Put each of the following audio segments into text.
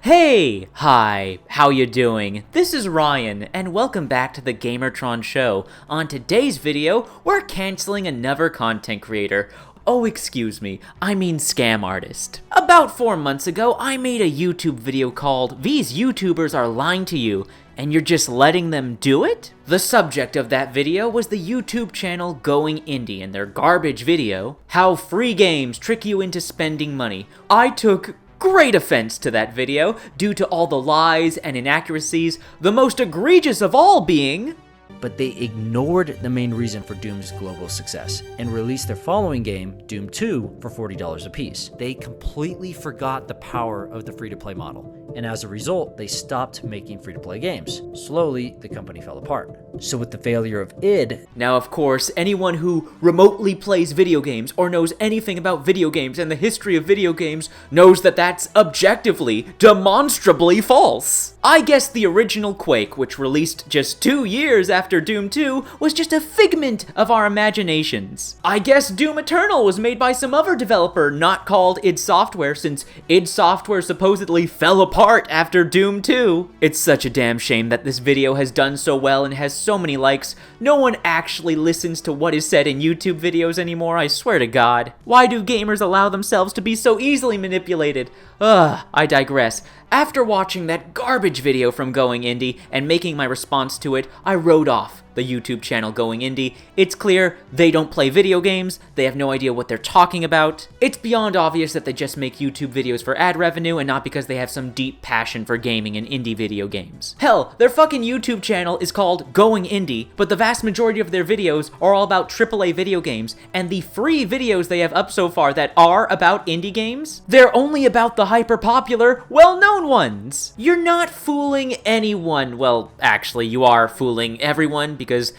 Hey, hi, how you doing? This is Ryan, and welcome back to the Gamertron Show. On today's video, we're canceling another content creator. Oh, excuse me, I mean scam artist. About 4 months ago, I made a YouTube video called "These YouTubers Are Lying to You," and you're just letting them do it? The subject of that video was the YouTube channel Going Indie and their garbage video, "How Free Games Trick You Into Spending Money." I took great offense to that video due to all the lies and inaccuracies, the most egregious of all being... But they ignored the main reason for Doom's global success and released their following game, Doom 2, for $40 apiece. They completely forgot the power of the free-to-play model, and as a result, they stopped making free-to-play games. Slowly, the company fell apart. So with the failure of id... Now, of course, anyone who remotely plays video games or knows anything about video games and the history of video games knows that that's objectively, demonstrably false. I guess the original Quake, which released just 2 years after Doom 2, was just a figment of our imaginations. I guess Doom Eternal was made by some other developer not called id Software, since id Software supposedly fell apart after Doom 2. It's such a damn shame that this video has done so well and has so many likes. No one actually listens to what is said in YouTube videos anymore, I swear to God. Why do gamers allow themselves to be so easily manipulated? I digress. After watching that garbage video from Going Indie and making my response to it, I wrote off the YouTube channel Going Indie. It's clear they don't play video games, they have no idea what they're talking about. It's beyond obvious that they just make YouTube videos for ad revenue and not because they have some deep passion for gaming and indie video games. Hell, their fucking YouTube channel is called Going Indie, but the vast majority of their videos are all about AAA video games, and the free videos they have up so far that are about indie games, they're only about the hyper-popular, well-known ones. You're not fooling anyone. Well, actually, you are fooling everyone because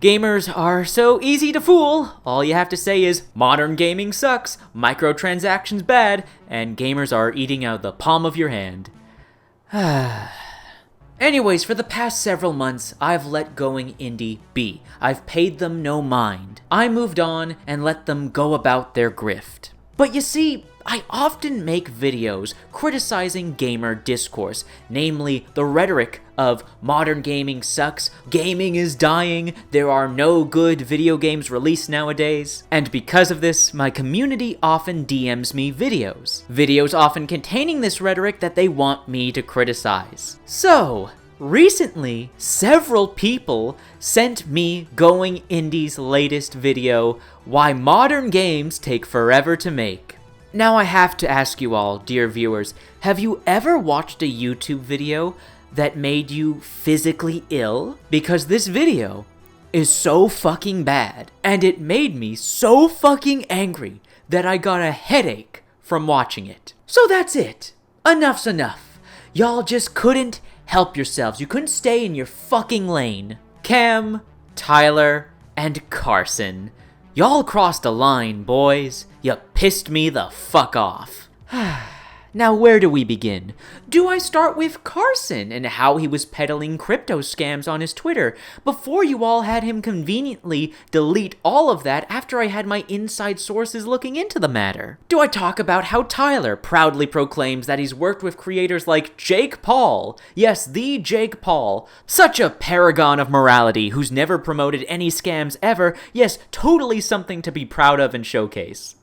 gamers are so easy to fool. All you have to say is, modern gaming sucks, microtransactions bad, and gamers are eating out the palm of your hand. Anyways, for the past several months, I've let Going Indie be. I've paid them no mind. I moved on and let them go about their grift. But you see, I often make videos criticizing gamer discourse, namely the rhetoric of modern gaming sucks, gaming is dying, there are no good video games released nowadays. And because of this, my community often DMs me videos. Videos often containing this rhetoric that they want me to criticize. So, recently, several people sent me Going Indie's latest video, "Why Modern Games Take Forever to Make." Now I have to ask you all, dear viewers, have you ever watched a YouTube video that made you physically ill? Because this video is so fucking bad, and it made me so fucking angry that I got a headache from watching it. So that's it. Enough's enough. Y'all just couldn't help yourselves. You couldn't stay in your fucking lane. Cam, Tyler, and Carson. Y'all crossed a line, boys. You pissed me the fuck off. Now where do we begin? Do I start with Carson and how he was peddling crypto scams on his Twitter before you all had him conveniently delete all of that after I had my inside sources looking into the matter? Do I talk about how Tyler proudly proclaims that he's worked with creators like Jake Paul? Yes, the Jake Paul. Such a paragon of morality who's never promoted any scams ever. Yes, totally something to be proud of and showcase.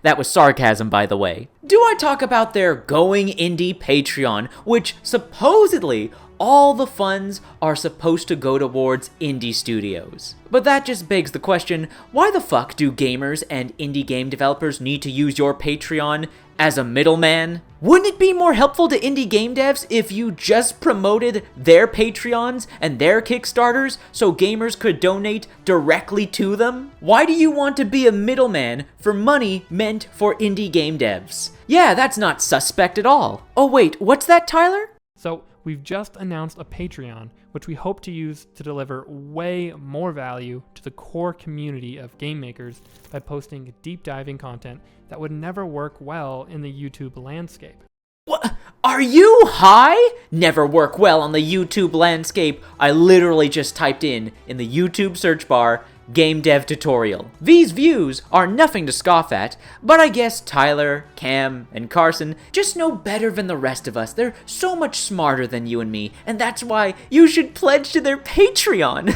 That was sarcasm, by the way. Do I talk about their Going Indie Patreon, which supposedly all the funds are supposed to go towards indie studios? But that just begs the question, why the fuck do gamers and indie game developers need to use your Patreon as a middleman? Wouldn't it be more helpful to indie game devs if you just promoted their Patreons and their Kickstarters so gamers could donate directly to them? Why do you want to be a middleman for money meant for indie game devs? Yeah, that's not suspect at all. Oh wait, what's that, Tyler? So, we've just announced a Patreon, which we hope to use to deliver way more value to the core community of game makers by posting deep diving content that would never work well in the YouTube landscape. What? Are you high? Never work well on the YouTube landscape. I literally just typed in the YouTube search bar, game dev tutorial. These views are nothing to scoff at, but I guess Tyler, Cam, and Carson just know better than the rest of us. They're so much smarter than you and me, and that's why you should pledge to their Patreon.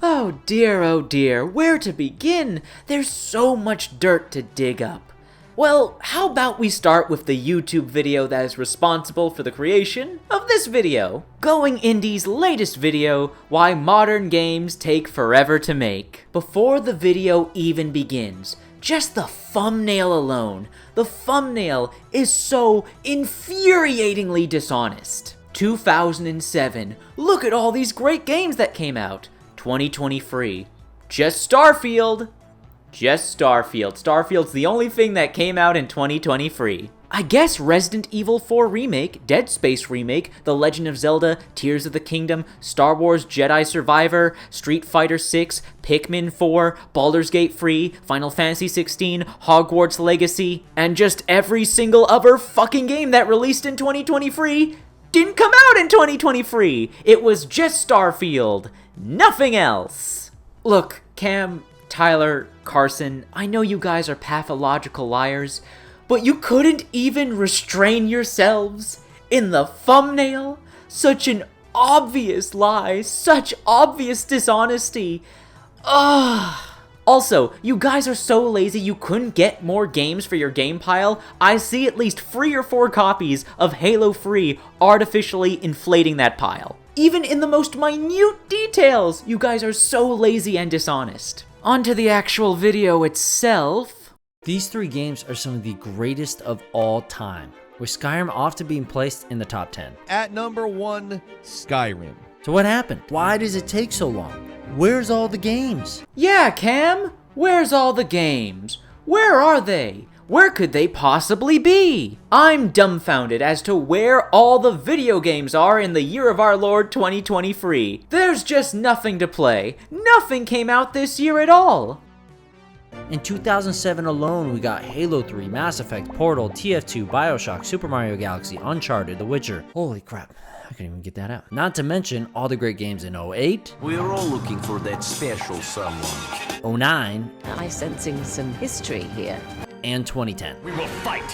Oh dear, where to begin? There's so much dirt to dig up. Well, how about we start with the YouTube video that is responsible for the creation of this video. Going Indie's latest video, Why Modern Games Take Forever to Make. Before the video even begins, just the thumbnail alone, the thumbnail is so infuriatingly dishonest. 2007, look at all these great games that came out. 2023, just Starfield. Just Starfield. Starfield's the only thing that came out in 2023. I guess Resident Evil 4 Remake, Dead Space Remake, The Legend of Zelda, Tears of the Kingdom, Star Wars Jedi Survivor, Street Fighter 6, Pikmin 4, Baldur's Gate 3, Final Fantasy 16, Hogwarts Legacy, and just every single other fucking game that released in 2023 didn't come out in 2023. It was just Starfield. Nothing else. Look, Cam, Tyler, Carson, I know you guys are pathological liars, but you couldn't even restrain yourselves in the thumbnail? Such an obvious lie, such obvious dishonesty. Ugh. Also, you guys are so lazy you couldn't get more games for your game pile. I see at least 3 or 4 copies of Halo 3 artificially inflating that pile. Even in the most minute details, you guys are so lazy and dishonest. On to the actual video itself. These 3 games are some of the greatest of all time, with Skyrim often being placed in the top 10. At number 1, Skyrim. So what happened? Why does it take so long? Where's all the games? Yeah, Cam, where's all the games? Where are they? Where could they possibly be? I'm dumbfounded as to where all the video games are in the year of our Lord 2023. There's just nothing to play. Nothing came out this year at all. In 2007 alone, we got Halo 3, Mass Effect, Portal, TF2, BioShock, Super Mario Galaxy, Uncharted, The Witcher. Holy crap, I couldn't even get that out. Not to mention all the great games in 08, We're all looking for that special someone. 09, I'm sensing some history here. and 2010. We will fight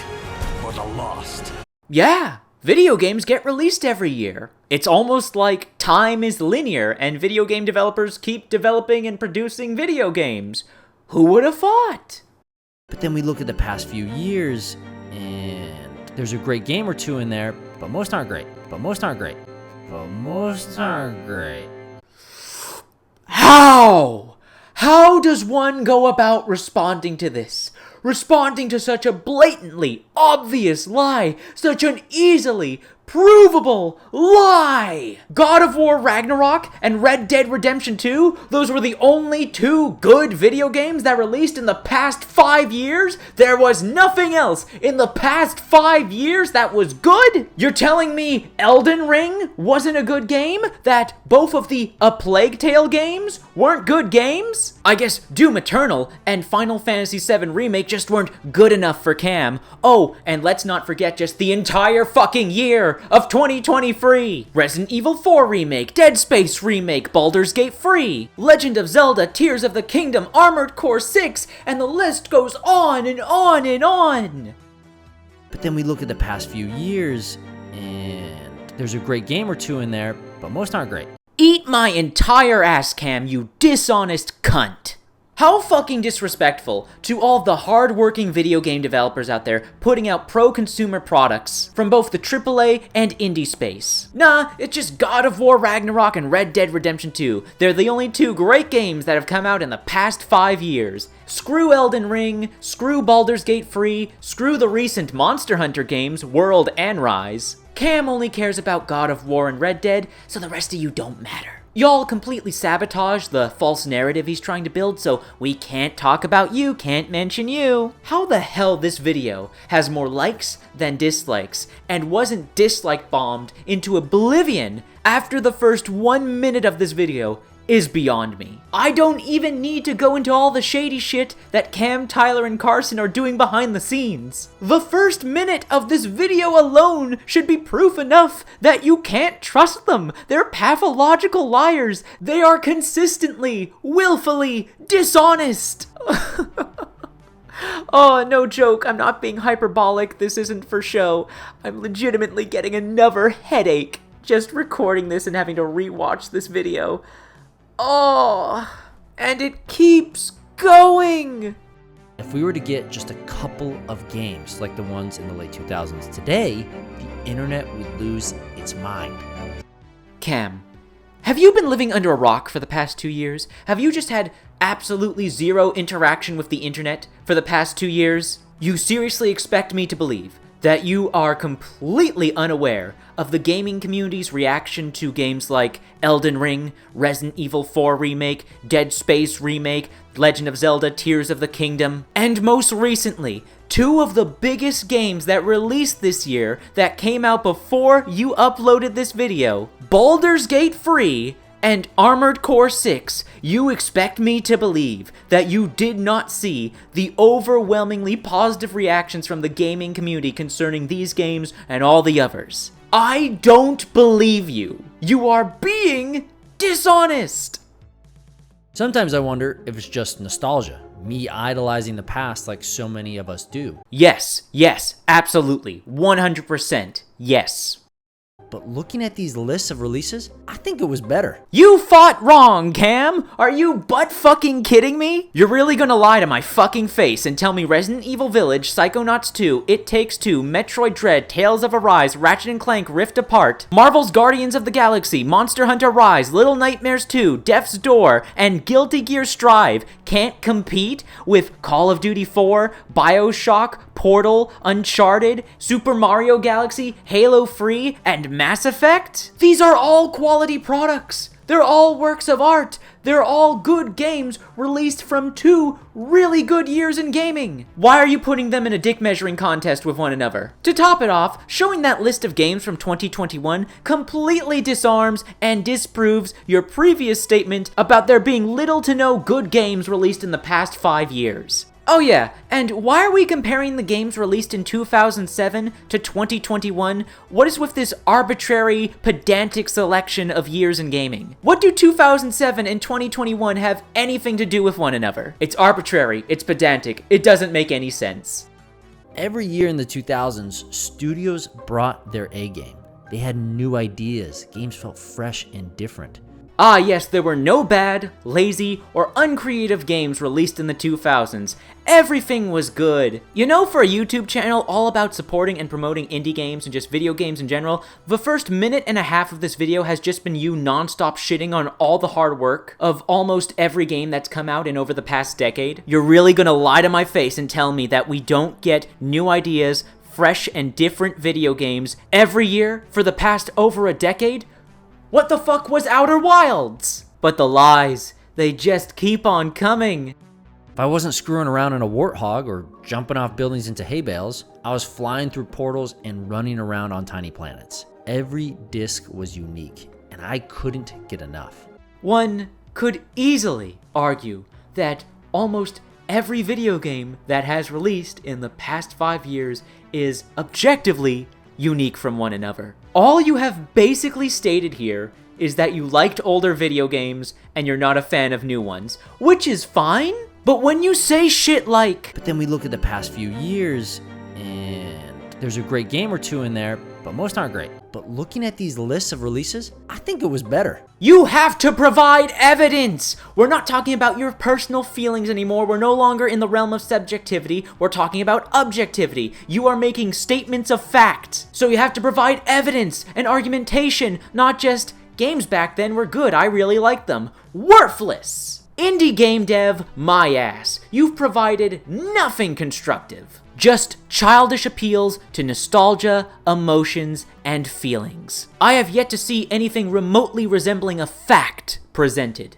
for the lost. Yeah, video games get released every year. It's almost like time is linear and video game developers keep developing and producing video games. Who would have thought? But then we look at the past few years, and there's a great game or two in there, but most aren't great. How? How does one go about responding to this? Responding to such a blatantly obvious lie, such an easily provable lie! God of War Ragnarok and Red Dead Redemption 2, those were the only 2 good video games that released in the past 5 years? There was nothing else in the past 5 years that was good? You're telling me Elden Ring wasn't a good game? That both of the A Plague Tale games weren't good games? I guess Doom Eternal and Final Fantasy VII Remake just weren't good enough for Cam. Oh, and let's not forget just the entire fucking year of 2023. Resident Evil 4 Remake, Dead Space Remake, Baldur's Gate 3, Legend of Zelda, Tears of the Kingdom, Armored Core 6, and the list goes on and on and on. But then we look at the past few years, and there's a great game or two in there, but most aren't great. Eat my entire ass, Cam, you dishonest cunt. How fucking disrespectful to all the hard-working video game developers out there putting out pro-consumer products from both the AAA and indie space. Nah, it's just God of War Ragnarok and Red Dead Redemption 2. They're the only 2 great games that have come out in the past 5 years. Screw Elden Ring, screw Baldur's Gate 3, screw the recent Monster Hunter games, World and Rise. Cam only cares about God of War and Red Dead, so the rest of you don't matter. Y'all completely sabotage the false narrative he's trying to build, so we can't talk about you, can't mention you. How the hell this video has more likes than dislikes, and wasn't dislike bombed into oblivion after the first 1 minute of this video is beyond me. I don't even need to go into all the shady shit that Cam, Tyler, and Carson are doing behind the scenes. The first minute of this video alone should be proof enough that you can't trust them. They're pathological liars. They are consistently, willfully dishonest. Oh, no joke, I'm not being hyperbolic, this isn't for show. I'm legitimately getting another headache just recording this and having to rewatch this video. Oh, and it keeps going! If we were to get just a couple of games like the ones in the late 2000s today, the internet would lose its mind. Cam, have you been living under a rock for the past 2 years? Have you just had absolutely zero interaction with the internet for the past 2 years? You seriously expect me to believe that you are completely unaware of the gaming community's reaction to games like Elden Ring, Resident Evil 4 Remake, Dead Space Remake, Legend of Zelda Tears of the Kingdom, and most recently, 2 of the biggest games that released this year that came out before you uploaded this video, Baldur's Gate Free and Armored Core 6, you expect me to believe that you did not see the overwhelmingly positive reactions from the gaming community concerning these games and all the others. I don't believe you. You are being dishonest. Sometimes I wonder if it's just nostalgia, me idolizing the past like so many of us do. Yes, absolutely, 100%, yes. But looking at these lists of releases, I think it was better. You fought wrong, Cam! Are you butt-fucking kidding me? You're really gonna lie to my fucking face and tell me Resident Evil Village, Psychonauts 2, It Takes Two, Metroid Dread, Tales of Arise, Ratchet & Clank Rift Apart, Marvel's Guardians of the Galaxy, Monster Hunter Rise, Little Nightmares 2, Death's Door, and Guilty Gear Strive can't compete with Call of Duty 4, BioShock, Portal, Uncharted, Super Mario Galaxy, Halo Free, and Mass Effect? These are all quality products. They're all works of art. They're all good games released from 2 really good years in gaming. Why are you putting them in a dick measuring contest with one another? To top it off, showing that list of games from 2021 completely disarms and disproves your previous statement about there being little to no good games released in the past 5 years. Oh yeah, and why are we comparing the games released in 2007 to 2021? What is with this arbitrary, pedantic selection of years in gaming? What do 2007 and 2021 have anything to do with one another? It's arbitrary, it's pedantic, it doesn't make any sense. Every year in the 2000s, studios brought their A game. They had new ideas, games felt fresh and different. Ah yes, there were no bad, lazy, or uncreative games released in the 2000s. Everything was good. You know, for a YouTube channel all about supporting and promoting indie games and just video games in general, the first minute and a half of this video has just been you non-stop shitting on all the hard work of almost every game that's come out in over the past decade. You're really gonna lie to my face and tell me that we don't get new ideas, fresh and different video games every year for the past over a decade? What the fuck was Outer Wilds? But the lies, they just keep on coming. If I wasn't screwing around in a warthog or jumping off buildings into hay bales, I was flying through portals and running around on tiny planets. Every disc was unique, and I couldn't get enough. One could easily argue that almost every video game that has released in the past 5 years is objectively unique from one another. All you have basically stated here is that you liked older video games and you're not a fan of new ones, which is fine, but when you say shit like, But then we look at the past few years, and there's a great game or two in there, but most aren't great. But looking at these lists of releases, I think it was better. you have to provide evidence! We're not talking about your personal feelings anymore. We're no longer in the realm of subjectivity. We're talking about objectivity. You are making statements of fact. So you have to provide evidence and argumentation, not just, games back then were good, I really liked them. Worthless! Indie game dev, my ass. You've provided nothing constructive. Just childish appeals to nostalgia, emotions, and feelings. I have yet to see anything remotely resembling a fact presented.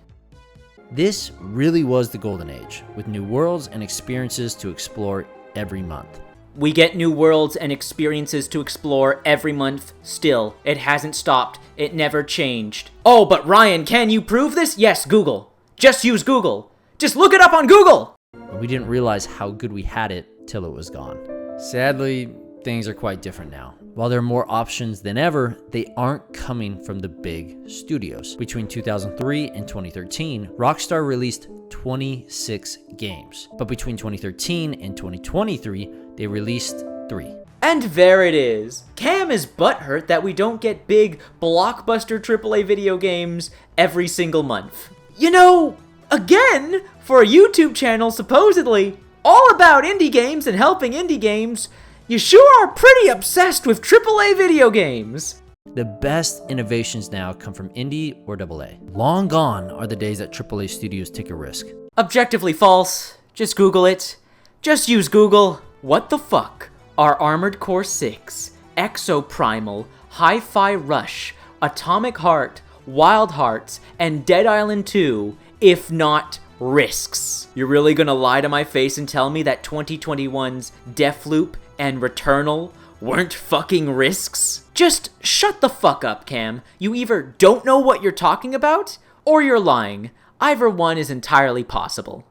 This really was the golden age, with new worlds and experiences to explore every month. We get new worlds and experiences to explore every month. Still, it hasn't stopped. It never changed. Oh, but Ryan, can you prove this? Yes, Google. Just use Google. Just look it up on Google! We didn't realize how good we had it till it was gone. Sadly, things are quite different now. While there are more options than ever, they aren't coming from the big studios. Between 2003 and 2013, Rockstar released 26 games. But between 2013 and 2023, they released 3. And there it is. Cam is butthurt that we don't get big, blockbuster AAA video games every single month. You know, again, for a YouTube channel supposedly all about indie games and helping indie games, you sure are pretty obsessed with AAA video games. The best innovations now come from indie or AA. Long gone are the days that AAA studios take a risk. Objectively false. Just Google it. Just use Google. What the fuck are Armored Core 6, Exoprimal, Hi-Fi Rush, Atomic Heart, Wild Hearts, and Dead Island 2, if not risks? You're really gonna lie to my face and tell me that 2021's Deathloop and Returnal weren't fucking risks? Just shut the fuck up, Cam. You either don't know what you're talking about, or you're lying. Either one is entirely possible.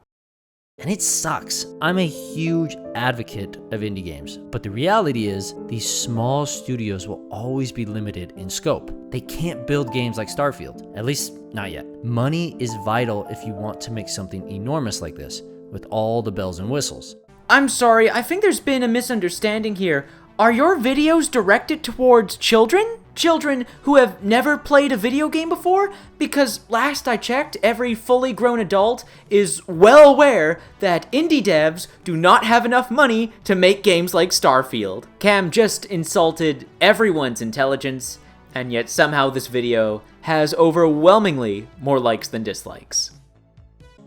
And it sucks. I'm a huge advocate of indie games, but the reality is these small studios will always be limited in scope. They can't build games like Starfield, at least not yet. Money is vital if you want to make something enormous like this, with all the bells and whistles. I'm sorry, I think there's been a misunderstanding here. Are your videos directed towards children? Children who have never played a video game before? Because last I checked, every fully grown adult is well aware that indie devs do not have enough money to make games like Starfield. Cam just insulted everyone's intelligence, and yet somehow this video has overwhelmingly more likes than dislikes.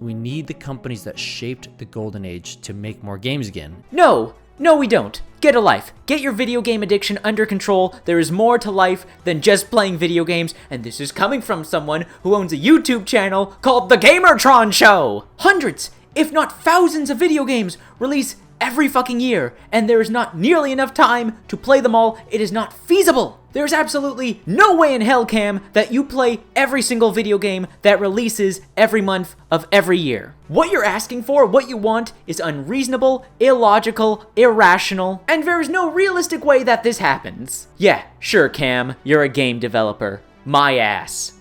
We need the companies that shaped the golden age to make more games again. No, we don't. Get a life. Get your video game addiction under control. There is more to life than just playing video games, and this is coming from someone who owns a YouTube channel called The Gamertron Show. Hundreds, if not thousands of video games release every fucking year, and there is not nearly enough time to play them all. It is not feasible. There's absolutely no way in hell, Cam, that you play every single video game that releases every month of every year. What you're asking for, what you want, is unreasonable, illogical, irrational, and there is no realistic way that this happens. Yeah, sure, Cam, you're a game developer. My ass.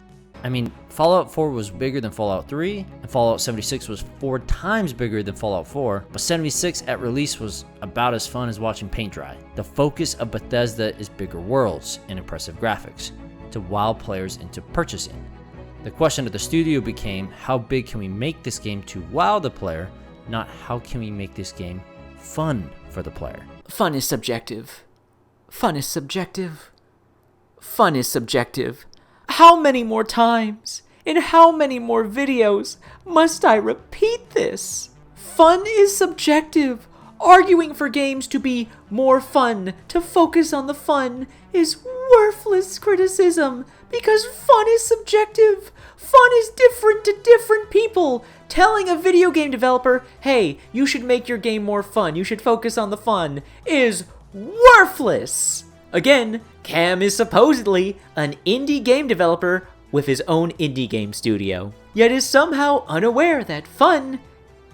I mean, Fallout 4 was bigger than Fallout 3, and Fallout 76 was 4 times bigger than Fallout 4, but 76 at release was about as fun as watching paint dry. The focus of Bethesda is bigger worlds and impressive graphics, to wow players into purchasing. The question of the studio became, how big can we make this game to wow the player, not how can we make this game fun for the player. Fun is subjective. Fun is subjective. Fun is subjective. How many more times, in how many more videos, must I repeat this? Fun is subjective. Arguing for games to be more fun, to focus on the fun, is worthless criticism, because fun is subjective. Fun is different to different people. Telling a video game developer, hey, you should make your game more fun, you should focus on the fun, is worthless. Again, Cam is supposedly an indie game developer with his own indie game studio, yet is somehow unaware that fun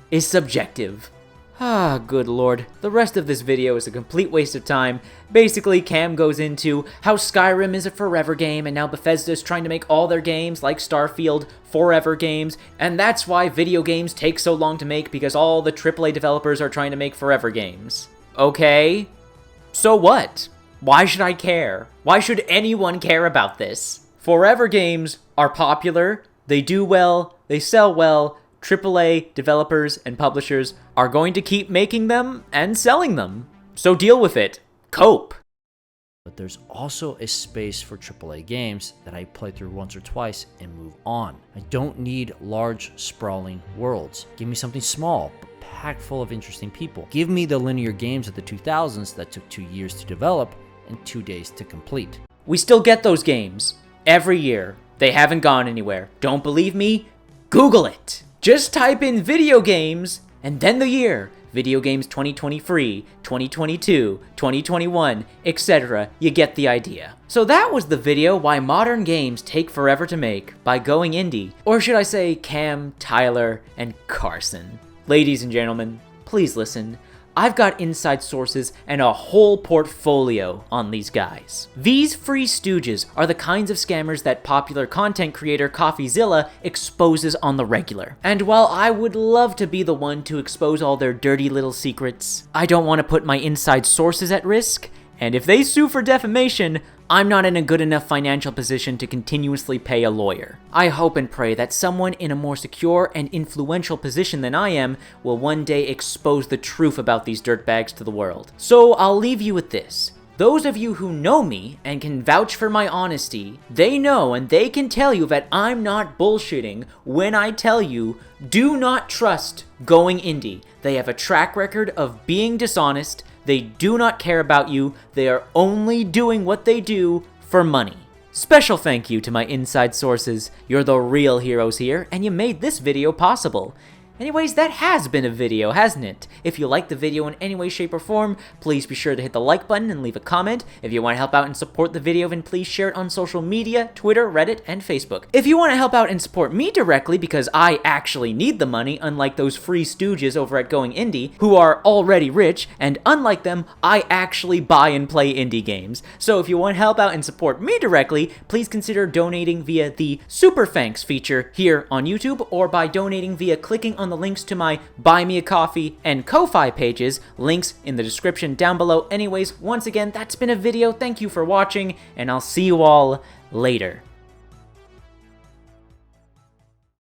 is subjective. Ah, good lord. The rest of this video is a complete waste of time. Basically, Cam goes into how Skyrim is a forever game, and now Bethesda is trying to make all their games, like Starfield, forever games, and that's why video games take so long to make, because all the AAA developers are trying to make forever games. Okay, so what? Why should I care? Why should anyone care about this? Forever games are popular, they do well, they sell well. AAA developers and publishers are going to keep making them and selling them. So deal with it. Cope. But there's also a space for AAA games that I play through once or twice and move on. I don't need large, sprawling worlds. Give me something small, but packed full of interesting people. Give me the linear games of the 2000s that took 2 years to develop and 2 days to complete. We still get those games every year. They haven't gone anywhere. Don't believe me? Google it. Just type in video games and then the year. Video Games 2020 Free, 2022, 2021, etc. You get the idea. So that was the video why modern games take forever to make by Going Indie, or should I say Cam, Tyler, and Carson. Ladies and gentlemen, please listen. I've got inside sources and a whole portfolio on these guys. These free stooges are the kinds of scammers that popular content creator CoffeeZilla exposes on the regular. And while I would love to be the one to expose all their dirty little secrets, I don't want to put my inside sources at risk, and if they sue for defamation, I'm not in a good enough financial position to continuously pay a lawyer. I hope and pray that someone in a more secure and influential position than I am will one day expose the truth about these dirtbags to the world. So I'll leave you with this. Those of you who know me and can vouch for my honesty, they know and they can tell you that I'm not bullshitting when I tell you, do not trust Going Indie. They have a track record of being dishonest. They do not care about you. They are only doing what they do for money. Special thank you to my inside sources. You're the real heroes here, and you made this video possible. Anyways, that has been a video, hasn't it? If you liked the video in any way, shape, or form, please be sure to hit the like button and leave a comment. If you want to help out and support the video, then please share it on social media, Twitter, Reddit, and Facebook. If you want to help out and support me directly, because I actually need the money, unlike those free stooges over at Going Indie, who are already rich, and unlike them, I actually buy and play indie games. So if you want to help out and support me directly, please consider donating via the Super Thanks feature here on YouTube, or by donating via clicking on the links to my Buy Me a Coffee and Ko-Fi pages, links in the description down below. Anyways, once again, that's been a video. Thank you for watching, and I'll see you all later.